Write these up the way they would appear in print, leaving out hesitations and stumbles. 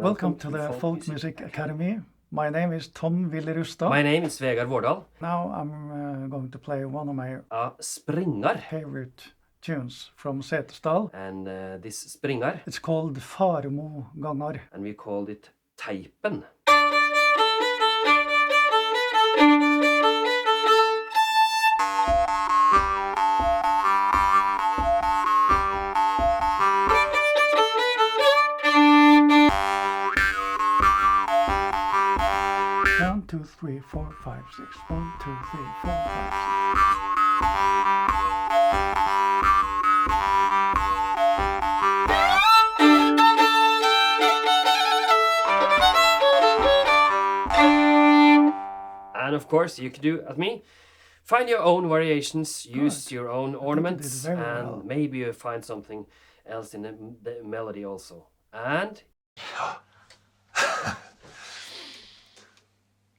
Welcome to the Folk Music Academy. My name is Willy Rustad. My name is Vegar Vårdal. Now I'm going to play one of my Springar. favorite tunes from Setesdal. And this Springar. It's called Faremogangar. And we called it Tejpen. One, two, three, four, five, six. 1, 2, 3, 4, 5, 6. And of course, you can do as me. Find your own variations, use your own ornaments, and maybe you find something else in the melody also. And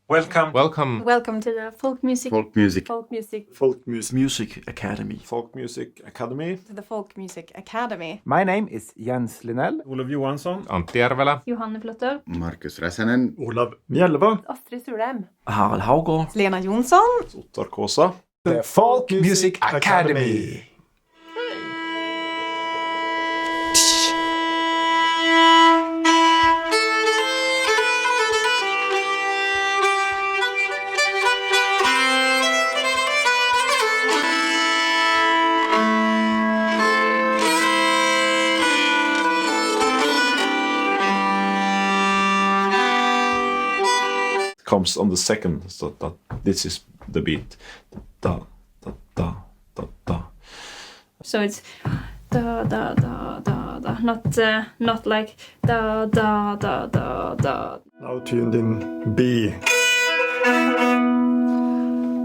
Welcome to the Folk Music Academy. Folk Music Academy. To the Folk Music Academy. My name is Jens Linnell. Olof Johansson. Antti Järvelä. Johanne Flotter. Markus Räsänen. Olav Mjälva. Astrid Surheim. Harald Haugård. Lena Jonsson. Ottar Kåsa. The Folk Music Academy. Comes on the second, so that this is the beat. Da, da, da, da, da. So it's da da da da da, not like da da da da da. Now tuned in B.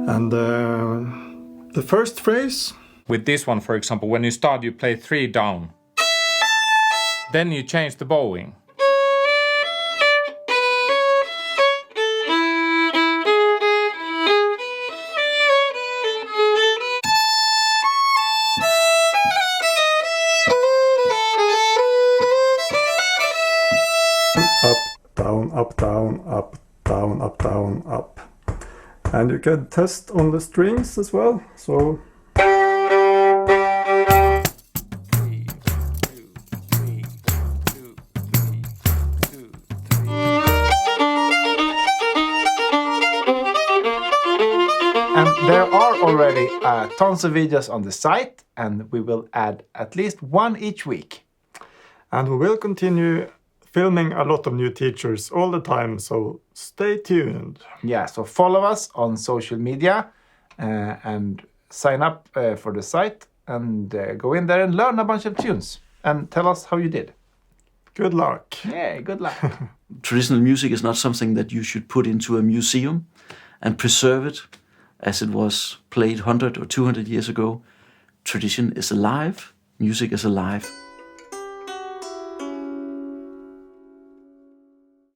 And the first phrase. With this one, for example, when you start, you play 3 down. Then you change the bowing. Up, down, up, down, up, down, up. And you can test on the strings as well. So. And there are already tons of videos on the site, and we will add at least one each week. And we will continue filming a lot of new teachers all the time, so stay tuned. Yeah, so follow us on social media and sign up for the site and go in there and learn a bunch of tunes and tell us how you did. Good luck. Yeah, good luck. Traditional music is not something that you should put into a museum and preserve it as it was played 100 or 200 years ago. Tradition is alive, music is alive.